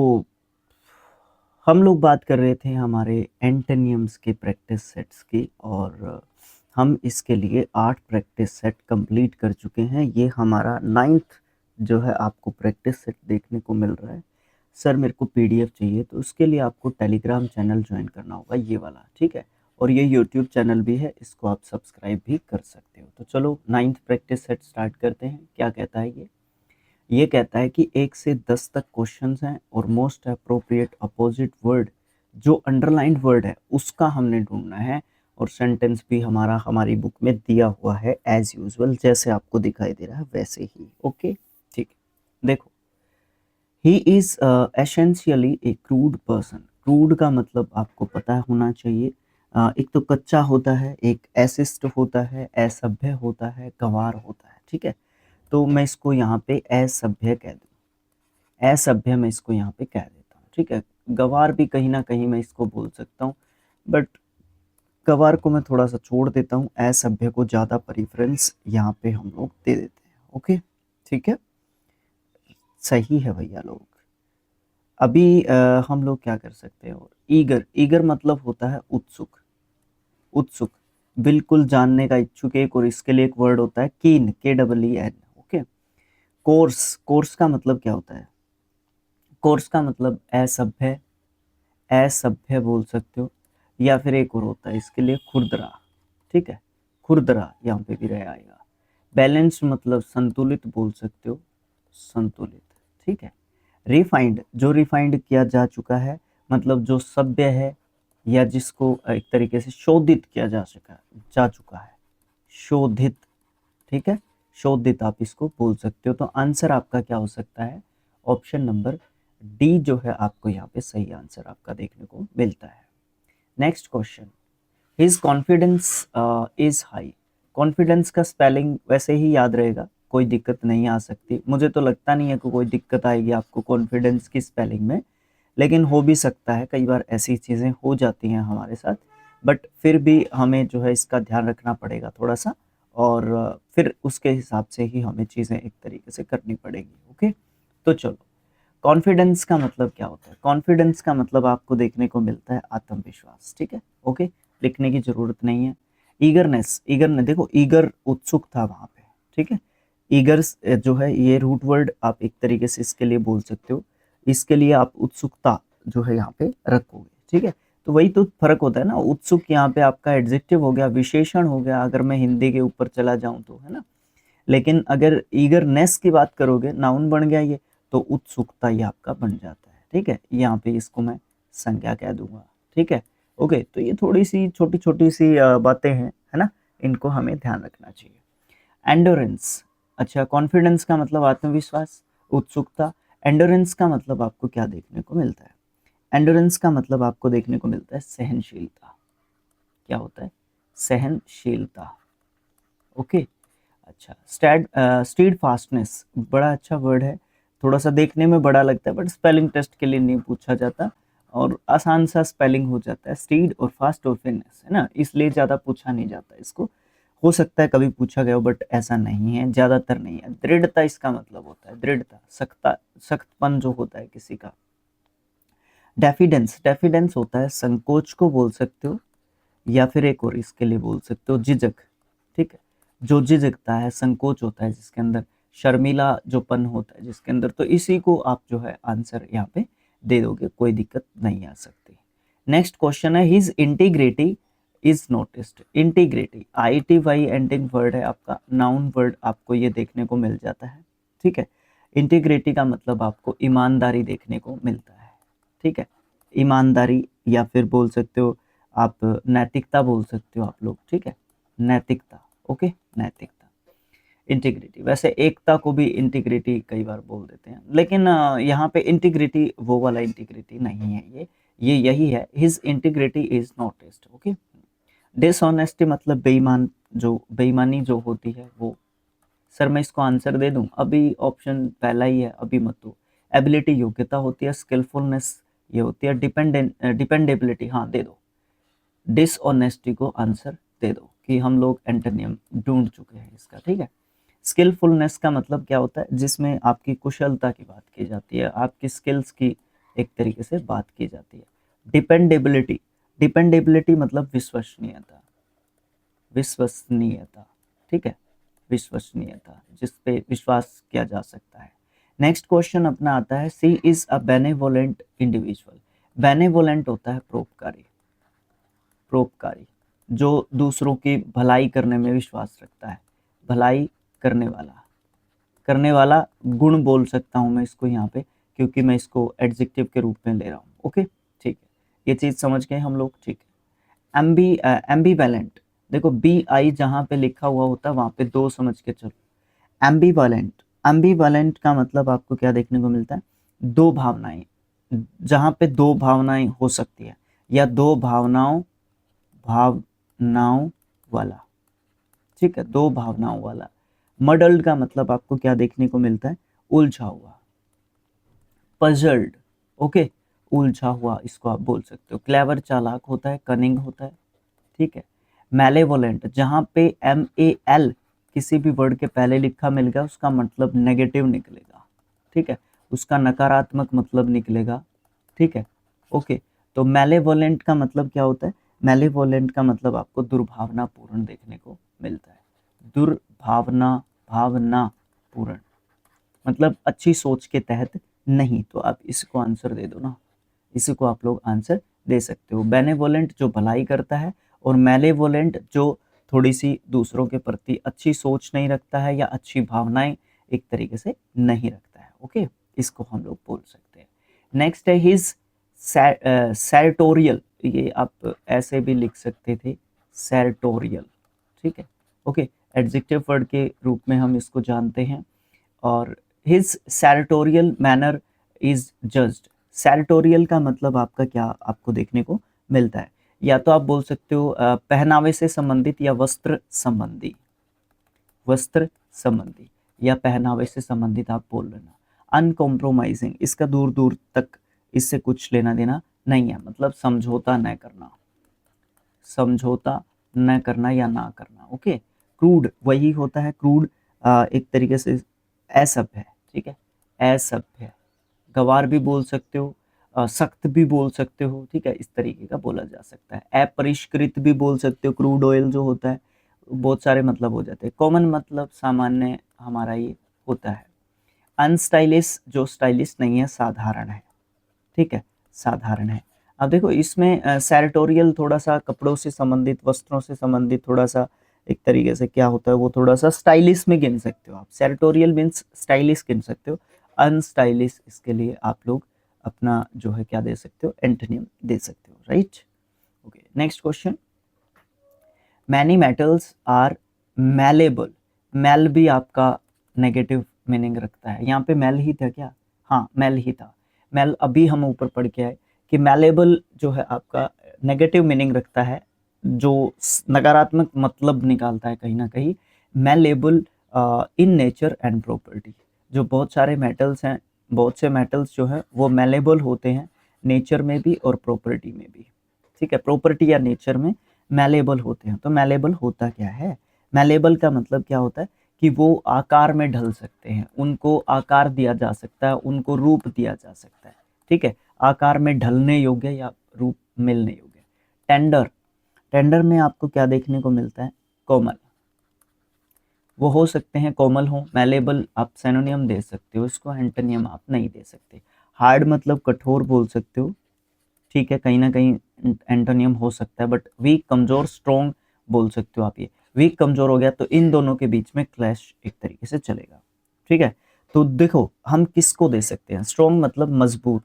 तो हम लोग बात कर रहे थे हमारे एंटोनियम्स के प्रैक्टिस सेट्स की, और हम इसके लिए 8 प्रैक्टिस सेट कंप्लीट कर चुके हैं। ये हमारा 9th जो है आपको प्रैक्टिस सेट देखने को मिल रहा है। सर मेरे को पीडीएफ चाहिए, तो उसके लिए आपको टेलीग्राम चैनल ज्वाइन करना होगा, ये वाला, ठीक है। और ये यूट्यूब चैनल भी है, इसको आप सब्सक्राइब भी कर सकते हो। तो चलो 9th प्रैक्टिस सेट स्टार्ट करते हैं। क्या कहता है ये कहता है कि 1 से 10 तक क्वेश्चंस हैं और मोस्ट अप्रोप्रिएट अपोजिट वर्ड जो अंडरलाइंड वर्ड है उसका हमने ढूंढना है। और सेंटेंस भी हमारी बुक में दिया हुआ है एज यूजुअल, जैसे आपको दिखाई दे रहा है वैसे ही। ओके, ठीक है। देखो, he is essentially A crude person. Crude का मतलब आपको पता होना चाहिए। एक तो कच्चा होता है, एक एसिस्ट होता है, असभ्य होता है, गंवार होता है, ठीक है। तो मैं इसको यहाँ पे असभ्य कह दूँ, असभ्य मैं इसको यहाँ पे कह देता हूँ, ठीक है। गवार भी कहीं ना कहीं मैं इसको बोल सकता हूँ, बट गवार को मैं थोड़ा सा छोड़ देता हूँ, असभ्य को ज़्यादा प्रेफरेंस यहाँ पे हम लोग दे देते हैं। ओके, ठीक है, सही है भैया लोग। अभी हम लोग क्या कर सकते हैं, और ईगर, ईगर मतलब होता है उत्सुक, उत्सुक, बिल्कुल जानने का इच्छुक। एक और इसके लिए एक वर्ड होता है कीन, KEEN। ओके, कोर्स, कोर्स का मतलब क्या होता है? कोर्स का मतलब असभ्य, असभ्य बोल सकते हो, या फिर एक और होता है इसके लिए खुरदरा, ठीक है। खुरदरा यहाँ पे भी रह आएगा। बैलेंस मतलब संतुलित बोल सकते हो, संतुलित, ठीक है। रिफाइंड, जो रिफाइंड किया जा चुका है, मतलब जो सभ्य है या जिसको एक तरीके से शोधित किया जा चुका है, शोधित, ठीक है। शोधित आप इसको बोल सकते हो। तो आंसर आपका क्या हो सकता है? ऑप्शन नंबर डी जो है आपको यहाँ पे सही आंसर आपका देखने को मिलता है। Next question, his confidence is high. Confidence का स्पेलिंग वैसे ही याद रहेगा, कोई दिक्कत नहीं आ सकती। मुझे तो लगता नहीं है कि कोई दिक्कत आएगी आपको कॉन्फिडेंस की स्पेलिंग में, लेकिन हो भी सकता है, कई बार ऐसी चीज़ें हो जाती हैं हमारे साथ। बट फिर भी हमें जो है इसका ध्यान रखना पड़ेगा थोड़ा सा, और फिर उसके हिसाब से ही हमें चीज़ें एक तरीके से करनी पड़ेगी। ओके, तो चलो, कॉन्फिडेंस का मतलब क्या होता है? कॉन्फिडेंस का मतलब आपको देखने को मिलता है आत्मविश्वास, ठीक है। ओके, लिखने की जरूरत नहीं है। ईगरनेस, ईगरनेस देखो, ईगर उत्सुक था वहां पे, ठीक है। ईगर्स जो है ये रूट वर्ड आप एक तरीके से इसके लिए बोल सकते हो। इसके लिए आप उत्सुकता जो है यहाँ पे रखोगे, ठीक है। तो वही तो फर्क होता है ना, उत्सुक यहाँ पे आपका एडजेक्टिव हो गया, विशेषण हो गया, अगर मैं हिंदी के ऊपर चला जाऊं तो, है ना। लेकिन अगर ईगरनेस की बात करोगे, नाउन बन गया ये, तो उत्सुकता ये आपका बन जाता है, ठीक है। यहाँ पे इसको मैं संज्ञा कह दूंगा, ठीक है। ओके, तो ये थोड़ी सी छोटी छोटी सी बातें हैं, है ना, इनको हमें ध्यान रखना चाहिए। एंडोरेंस, अच्छा, कॉन्फिडेंस का मतलब आत्मविश्वास, उत्सुकता। एंडोरेंस का मतलब आपको क्या देखने को मिलता है? एंडोरेंस का मतलब आपको देखने को मिलता है सहनशीलता। क्या होता है? सहनशीलता। ओके, अच्छा, स्टीड फास्टनेस, बड़ा अच्छा वर्ड है। थोड़ा सा देखने में बड़ा लगता है, बट स्पेलिंग टेस्ट के लिए नहीं पूछा जाता, और आसान सा स्पेलिंग हो जाता है, स्टीड और फास्ट और फिटनेस, है ना, इसलिए ज़्यादा पूछा नहीं जाता इसको। हो सकता है कभी पूछा गया हो, बट ऐसा नहीं है, ज़्यादातर नहीं है। दृढ़ता इसका मतलब होता है, दृढ़ता, सख्ता, सख्तपन जो होता है किसी का। डेफिडेंस, डेफिडेंस होता है संकोच को बोल सकते हो, या फिर एक और इसके लिए बोल सकते हो झिझक, ठीक है। जो झिझकता है, संकोच होता है जिसके अंदर, शर्मीला जो पन होता है जिसके अंदर, तो इसी को आप जो है आंसर यहाँ पे दे दोगे, कोई दिक्कत नहीं आ सकती। नेक्स्ट क्वेश्चन है, his integrity is noticed. Integrity, ITY ending word है आपका, नाउन वर्ड आपको ये देखने को मिल जाता है, ठीक है। इंटीग्रिटी का मतलब आपको ईमानदारी देखने को मिलता है, ठीक है। ईमानदारी, या फिर बोल सकते हो आप नैतिकता बोल सकते हो आप लोग, ठीक है, नैतिकता। ओके, नैतिकता, इंटीग्रिटी। वैसे एकता को भी इंटीग्रिटी कई बार बोल देते हैं, लेकिन यहाँ पे इंटीग्रिटी वो वाला इंटीग्रिटी नहीं है, ये यही है, his integrity is noticed. Okay, dishonesty मतलब बेईमान, जो बेईमानी जो होती है वो। सर मैं इसको आंसर दे दूं? अभी ऑप्शन पहला ही है, अभी मत दो। एबिलिटी योग्यता होती है, स्किलफुलनेस ये होती है, डिपेंडेबिलिटी, हाँ दे दो। डिसऑनेस्टी को आंसर दे दो, कि हम लोग एंटोनियम ढूंढ चुके हैं इसका, ठीक है। स्किलफुलनेस का मतलब क्या होता है? जिसमें आपकी कुशलता की बात की जाती है, आपकी स्किल्स की एक तरीके से बात की जाती है। डिपेंडेबिलिटी, डिपेंडेबिलिटी मतलब विश्वसनीयता, विश्वसनीयता, ठीक है, विश्वसनीयता, जिस पे विश्वास किया जा सकता है। नेक्स्ट क्वेश्चन अपना आता है, she is a benevolent individual. Benevolent होता है परोपकारी, परोपकारी, जो दूसरों की भलाई करने में विश्वास रखता है, भलाई करने वाला, करने वाला गुण बोल सकता हूँ मैं इसको यहाँ पे, क्योंकि मैं इसको एडजेक्टिव के रूप में ले रहा हूँ। ओके, ठीक है, ये चीज समझ गए हम लोग, ठीक है। एम्बीवैलेंट, देखो बी आई जहाँ पे लिखा हुआ होता है वहां पे दो समझ के चलो। एम्बीवैलेंट, एम्बीवैलेंट का मतलब आपको क्या देखने को मिलता है, दो भावनाएं, जहाँ पे दो भावनाएं हो सकती है, या दो भावनाओं, भावनाओं वाला, ठीक है, दो भावनाओं वाला। मडल्ड का मतलब आपको क्या देखने को मिलता है, उलझा हुआ, पजल्ड, ओके, उलझा हुआ इसको आप बोल सकते हो। क्लेवर चालाक होता है, कनिंग होता है, ठीक है। मैलेवोलेंट, जहां पे MAL किसी भी वर्ड के पहले लिखा मिल गया उसका मतलब नेगेटिव निकलेगा, ठीक है, उसका नकारात्मक मतलब निकलेगा, ठीक है, ओके। तो मैलेवोलेंट का मतलब क्या होता है, मैलेवोलेंट का मतलब आपको दुर्भावना पूर्ण देखने को मिलता है, दुर्भावना, भावना पूर्ण, मतलब अच्छी सोच के तहत नहीं। तो आप इसको आंसर दे दो ना, इसी को आप लोग आंसर दे सकते हो। बेनेवोलेंट जो भलाई करता है, और मैलेवोलेंट जो थोड़ी सी दूसरों के प्रति अच्छी सोच नहीं रखता है या अच्छी भावनाएं एक तरीके से नहीं रखता है। ओके, इसको हम लोग बोल सकते हैं। नेक्स्ट है हिज सैरटोरियल, ये आप ऐसे भी लिख सकते थे, सैरटोरियल, ठीक है, ओके, एडजेक्टिव वर्ड के रूप में हम इसको जानते हैं। और हिज सैरटोरियल मैनर इज जज्ड, सैरटोरियल का मतलब आपका क्या आपको देखने को मिलता है, या तो आप बोल सकते हो पहनावे से संबंधित या वस्त्र संबंधी, वस्त्र संबंधी या पहनावे से संबंधित आप बोल लेना। अनकॉम्प्रोमाइजिंग, इसका दूर दूर तक इससे कुछ लेना देना नहीं है, मतलब समझौता न करना, समझौता न करना या ना करना, ओके। क्रूड वही होता है, क्रूड एक तरीके से असभ्य है, ठीक है, असभ्य है, गवार भी बोल सकते हो, सख्त भी बोल सकते हो, ठीक है, इस तरीके का बोला जा सकता है। अपरिष्कृत भी बोल सकते हो, क्रूड ऑयल जो होता है, बहुत सारे मतलब हो जाते हैं। कॉमन मतलब सामान्य हमारा ये होता है। अनस्टाइलिश, जो स्टाइलिश नहीं है, साधारण है, ठीक है, साधारण है। अब देखो इसमें सैरेटोरियल थोड़ा सा कपड़ों से संबंधित, वस्त्रों से संबंधित, थोड़ा सा एक तरीके से क्या होता है, वो थोड़ा सा स्टाइलिश में गिन सकते हो आप, सैरेटोरियल मीन्स स्टाइलिश गिन सकते हो। अनस्टाइलिश, इसके लिए आप लोग अपना जो है क्या दे सकते हो, एंटोनिम दे सकते हो, right. Okay, next question, many metals are malleable, mal भी आपका नेगेटिव मीनिंग रखता है, यहाँ पे मैल ही था क्या, हाँ मैल ही था। मैल अभी हम ऊपर पढ़ के आए कि मैलेबल जो है आपका नेगेटिव मीनिंग रखता है, जो नकारात्मक मतलब निकालता है कहीं ना कहीं। Malleable in nature and property, जो बहुत सारे मेटल्स हैं, बहुत से मेटल्स जो हैं वो मैलेबल होते हैं, नेचर में भी और प्रॉपर्टी में भी, ठीक है, प्रॉपर्टी या नेचर में मैलेबल होते हैं। तो मैलेबल होता क्या है, मैलेबल का मतलब क्या होता है कि वो आकार में ढल सकते हैं, उनको आकार दिया जा सकता है, उनको रूप दिया जा सकता है, ठीक है, आकार में ढलने योग्य या रूप मिलने योग्य। टेंडर, टेंडर में आपको क्या देखने को मिलता है, कोमल, वो हो सकते हैं कोमल हो। मैलेबल आप सिनोनियम दे सकते हो इसको, एंटोनियम आप नहीं दे सकते। हार्ड मतलब कठोर बोल सकते हो, ठीक है, कहीं ना कहीं एंटोनियम हो सकता है, बट वीक, कमजोर, स्ट्रॉन्ग बोल सकते हो आप। ये वीक कमजोर हो गया तो इन दोनों के बीच में क्लैश एक तरीके से चलेगा, ठीक है। तो देखो हम किसको दे सकते हैं, स्ट्रॉन्ग मतलब मजबूत,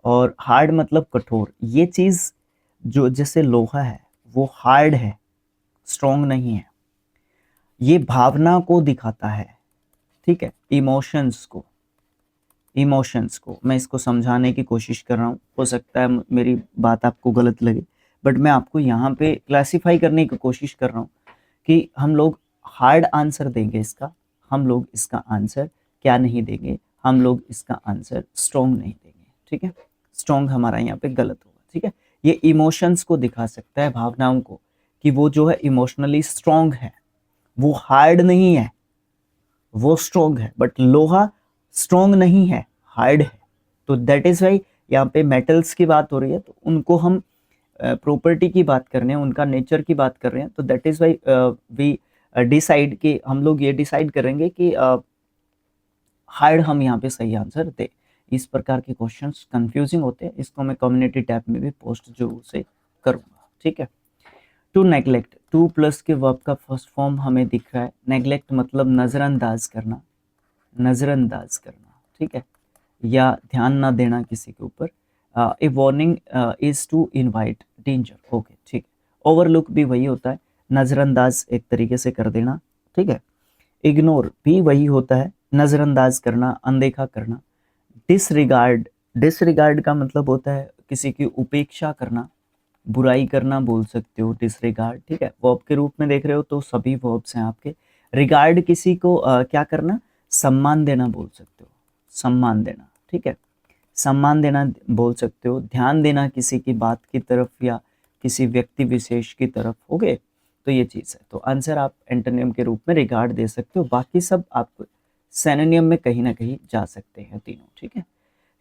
और हार्ड मतलब कठोर। ये चीज जो जैसे लोहा है वो हार्ड है, स्ट्रॉन्ग नहीं है, ये भावना को दिखाता है, ठीक है, इमोशंस को, इमोशंस को मैं इसको समझाने की कोशिश कर रहा हूँ, हो सकता है मेरी बात आपको गलत लगे, बट मैं आपको यहाँ पे क्लासिफाई करने की कोशिश कर रहा हूँ कि हम लोग हार्ड आंसर देंगे इसका, हम लोग इसका आंसर क्या नहीं देंगे, हम लोग इसका आंसर स्ट्रॉन्ग नहीं देंगे, ठीक है, स्ट्रॉन्ग हमारा यहाँ पे गलत होगा, ठीक है। ये इमोशंस को दिखा सकता है, भावनाओं को, कि वो जो है इमोशनली स्ट्रॉन्ग है, वो हार्ड नहीं है, वो स्ट्रॉन्ग है। बट लोहा स्ट्रॉन्ग नहीं है, हार्ड है, तो दैट इज वाई यहाँ पे मेटल्स की बात हो रही है, तो उनको हम प्रॉपर्टी की बात कर रहे हैं, उनका नेचर की बात कर रहे हैं, तो that is why we decide कि हम लोग ये डिसाइड करेंगे कि हाइड हम यहाँ पे सही आंसर दे। इस प्रकार के क्वेश्चंस कंफ्यूजिंग होते हैं, इसको मैं कम्युनिटी टैब में भी पोस्ट जरूर से करूँगा, ठीक है। टू नेग्लेक्ट, टू प्लस के वर्ब का फर्स्ट फॉर्म हमें दिख रहा है, नेग्लेक्ट मतलब नज़रअंदाज करना, नज़रअंदाज करना, ठीक है, या ध्यान ना देना किसी के ऊपर। A warning is to invite danger, okay ठीक है। ओवरलुक भी वही होता है, नज़रअंदाज एक तरीके से कर देना, ठीक है। इग्नोर भी वही होता है, नज़रअंदाज करना, अनदेखा करना। डिसरिगार्ड, डिसरिगार्ड का मतलब होता है किसी की उपेक्षा करना, बुराई करना बोल सकते हो डिसरिगार्ड, ठीक है। वर्ब के रूप में देख रहे हो तो सभी वर्ब्स हैं आपके। रिगार्ड किसी को क्या करना, सम्मान देना बोल सकते हो, सम्मान देना, ठीक है, सम्मान देना बोल सकते हो। ध्यान देना किसी की बात की तरफ या किसी व्यक्ति विशेष की तरफ, ओके, तो ये चीज़ है। तो आंसर आप एंटोनिम के रूप में रिगार्ड दे सकते हो, बाकी सब आप सिनोनिम में कहीं ना कहीं जा सकते हैं तीनों, ठीक है।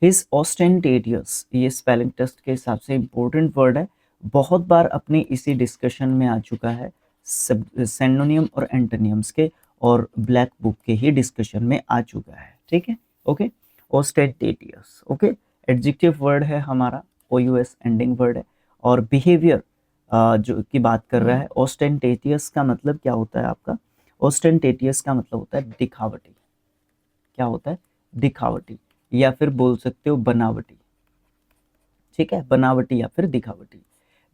हिज ऑस्टेंटेटियस, ये स्पेलिंग टेस्ट के हिसाब से इंपॉर्टेंट वर्ड है, बहुत बार अपने इसी डिस्कशन में आ चुका है, सिनोनिम और एंटोनिम्स के, और ब्लैक बुक के ही डिस्कशन में आ चुका है, ठीक है, ओके। ऑस्टेंटेटियस, ओके, एडजेक्टिव वर्ड है हमारा, OUS एंडिंग वर्ड है, और बिहेवियर जो की बात कर रहा है। ऑस्टेंटेटियस का मतलब क्या होता है आपका, ऑस्टेंटेटियस का मतलब होता है दिखावटी, क्या होता है, दिखावटी, या फिर बोल सकते हो बनावटी, ठीक है, बनावटी या फिर दिखावटी।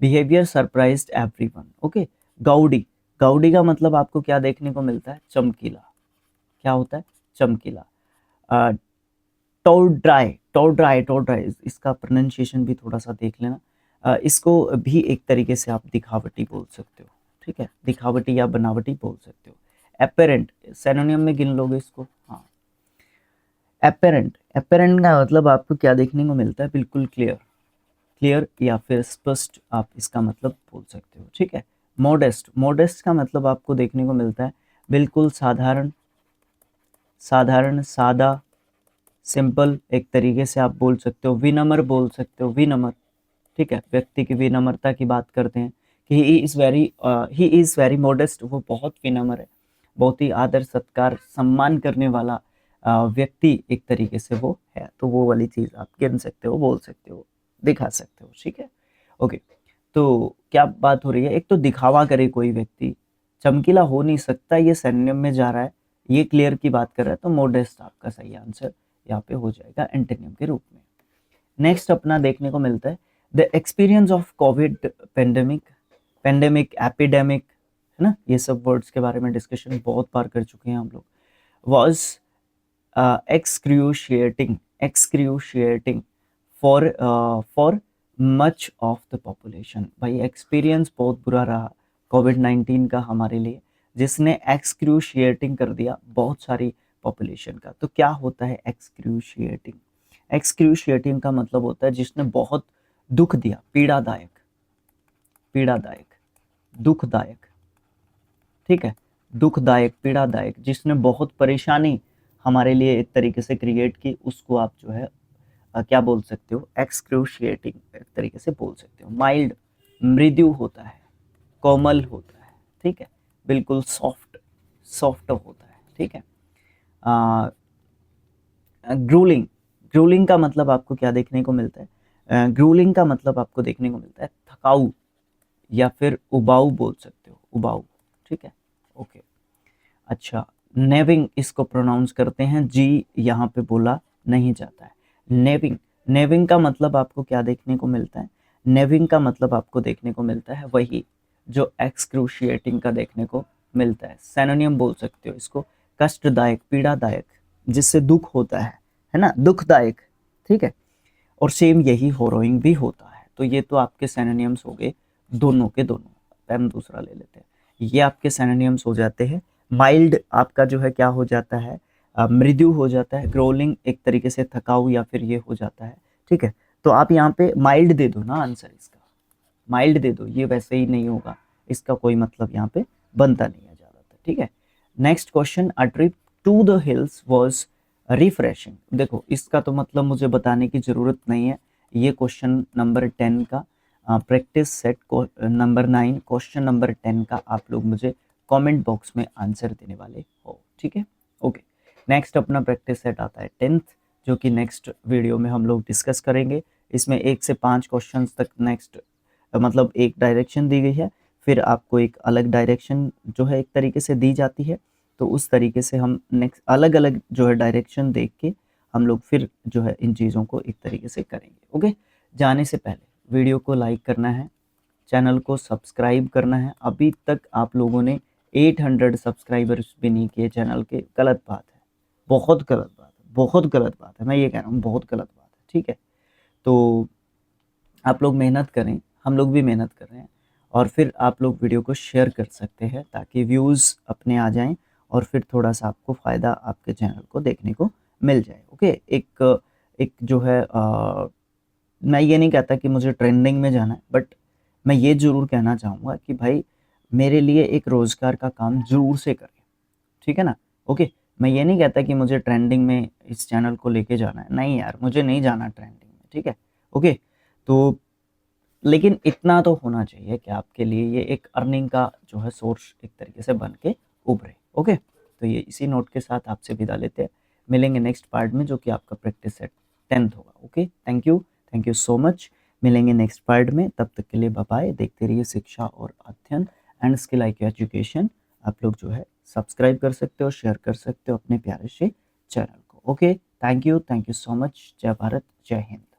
Behaviour surprised everyone, okay. Gaudy, gaudy का मतलब आपको क्या देखने को मिलता है, चमकीला, क्या होता है, चमकीला। टोड्राई, टोड्राई, टोड्राई, इसका प्रोनाउंसिएशन भी थोड़ा सा देख लेना। इसको भी एक तरीके से आप दिखावटी बोल सकते हो, ठीक है, दिखावटी या बनावटी बोल सकते हो। एपेरेंट, सिनोनिम में गिन लोगे इसको, हाँ। एपेरेंट, एपेरेंट का मतलब आपको क्या देखने को मिलता है, बिल्कुल क्लियर, क्लियर या फिर स्पष्ट, आप इसका मतलब बोल सकते हो, ठीक है। मॉडेस्ट, मॉडेस्ट का मतलब आपको देखने को मिलता है बिल्कुल साधारण, साधारण, सादा, सिंपल, एक तरीके से आप बोल सकते हो। विनम्र बोल सकते हो, विनम्र, ठीक है, व्यक्ति की विनम्रता की बात करते हैं कि ही इज़ वेरी मॉडेस्ट, वो बहुत विनम्र है, बहुत ही आदर सत्कार सम्मान करने वाला व्यक्ति एक तरीके से वो है, तो वो वाली चीज़ आप गिन सकते हो, बोल सकते हो, दिखा सकते हो, ठीक है, ओके। तो क्या बात हो रही है, एक तो दिखावा करे कोई व्यक्ति, चमकीला हो नहीं सकता, ये सिनोनिम में जा रहा है, ये क्लियर की बात कर रहा है, तो मॉडेस्ट आपका सही आंसर यहाँ पे हो जाएगा एंटोनिम के रूप में। नेक्स्ट अपना देखने को मिलता है the experience of Covid pandemic, pandemic, epidemic, है ना, ये सब वर्ड्स के बारे में डिस्कशन बहुत बार कर चुके हैं हम लोग। Was excruciating, excruciating for much of the population, भाई एक्सपीरियंस बहुत बुरा रहा कोविड-19 का हमारे लिए, जिसने excruciating कर दिया बहुत सारी पॉपुलेशन का। तो क्या होता है excruciating, excruciating का मतलब होता है जिसने बहुत दुख दिया, पीड़ादायक, पीड़ादायक, दुखदायक, ठीक है, दुखदायक, पीड़ादायक, जिसने बहुत परेशानी हमारे लिए एक तरीके से क्रिएट की, उसको आप जो है क्या बोल सकते हो, एक्सक्रूशिएटिंग एक तरीके से बोल सकते हो। माइल्ड, मृदु होता है, कोमल होता है, ठीक है, बिल्कुल सॉफ्ट, सॉफ्ट होता है, ठीक है। ग्रूलिंग, ग्रूलिंग का मतलब आपको क्या देखने को मिलता है, ग्रूलिंग का मतलब आपको देखने को मिलता है थकाऊ या फिर उबाऊ बोल सकते हो, उबाऊ, ठीक है, ओके। अच्छा, नेविंग इसको प्रोनाउंस करते हैं, जी यहाँ पे बोला नहीं जाता है, नेविंग, नेविंग का मतलब आपको क्या देखने को मिलता है, नेविंग का मतलब आपको देखने को मिलता है वही जो एक्सक्रूशिएटिंग का देखने को मिलता है। सिनोनिम बोल सकते हो इसको, कष्टदायक, पीड़ादायक, जिससे दुख होता है ना, दुखदायक, ठीक है, और सेम यही होरोइंग भी होता है। तो ये तो आपके सिनोनिम्स हो गए दोनों के दोनों। हम दूसरा ले लेते हैं, ये आपके सिनोनिम्स हो जाते हैं। माइल्ड आपका जो है क्या हो जाता है, मृदु हो जाता है। ग्रोलिंग एक तरीके से थकाऊ या फिर ये हो जाता है, ठीक है। तो आप यहाँ पे माइल्ड दे दो ना आंसर इसका, माइल्ड दे दो, ये वैसे ही नहीं होगा, इसका कोई मतलब यहाँ पे बनता नहीं है ज़्यादातर, ठीक है। Next question, a trip to the hills was refreshing, देखो इसका तो मतलब मुझे बताने की ज़रूरत नहीं है। ये क्वेश्चन नंबर 10 का प्रैक्टिस सेट को नंबर 9 क्वेश्चन नंबर 10 का आप लोग मुझे कमेंट बॉक्स में आंसर देने वाले हो, ठीक है। ओके, नेक्स्ट अपना प्रैक्टिस सेट आता है 10th, जो कि नेक्स्ट वीडियो में हम लोग डिस्कस करेंगे। इसमें 1 से 5 क्वेश्चंस तक नेक्स्ट मतलब एक डायरेक्शन दी गई है, फिर आपको एक अलग डायरेक्शन जो है एक तरीके से दी जाती है, तो उस तरीके से हम नेक्स्ट अलग-अलग जो है डायरेक्शन देख के हम लोग फिर जो है इन चीज़ों को एक तरीके से करेंगे। ओके, जाने से पहले वीडियो को लाइक करना है, चैनल को सब्सक्राइब करना है। अभी तक आप लोगों ने 800 सब्सक्राइबर्स भी नहीं किए चैनल के, गलत बात है, बहुत गलत बात है, बहुत गलत बात है। मैं ये कह रहा हूँ बहुत गलत बात है, ठीक है। तो आप लोग मेहनत करें, हम लोग भी मेहनत कर रहे हैं, और फिर आप लोग वीडियो को शेयर कर सकते हैं ताकि व्यूज़ अपने आ जाएँ और फिर थोड़ा-सा आपको फ़ायदा आपके चैनल को देखने को मिल जाए। ओके, एक एक जो है मैं ये नहीं कहता कि मुझे ट्रेंडिंग में जाना है, बट मैं ये ज़रूर कहना चाहूँगा कि भाई मेरे लिए एक रोज़गार का काम ज़रूर से करें, ठीक है ना? ओके, मैं ये नहीं कहता कि मुझे ट्रेंडिंग में इस चैनल को लेके जाना है, नहीं यार, मुझे नहीं जाना ट्रेंडिंग में, ठीक है? ओके, तो लेकिन इतना तो होना चाहिए कि आपके लिए ये एक अर्निंग का जो है सोर्स एक तरीके से बन के उभरे। ओके, तो ये इसी नोट के साथ आपसे विदा लेते हैं। मिलेंगे नेक्स्ट पार्ट में, जो कि आपका प्रैक्टिस सेट 10th होगा। Okay, thank you so much. मिलेंगे नेक्स्ट पार्ट में, तब तक के लिए बाय बाय। देखते रहिए शिक्षा और अध्ययन एंड स्किल IQ एजुकेशन। आप लोग जो है सब्सक्राइब कर सकते हो, शेयर कर सकते हो अपने प्यारे से चैनल को। Okay, thank you so much. जय भारत, जय हिंद।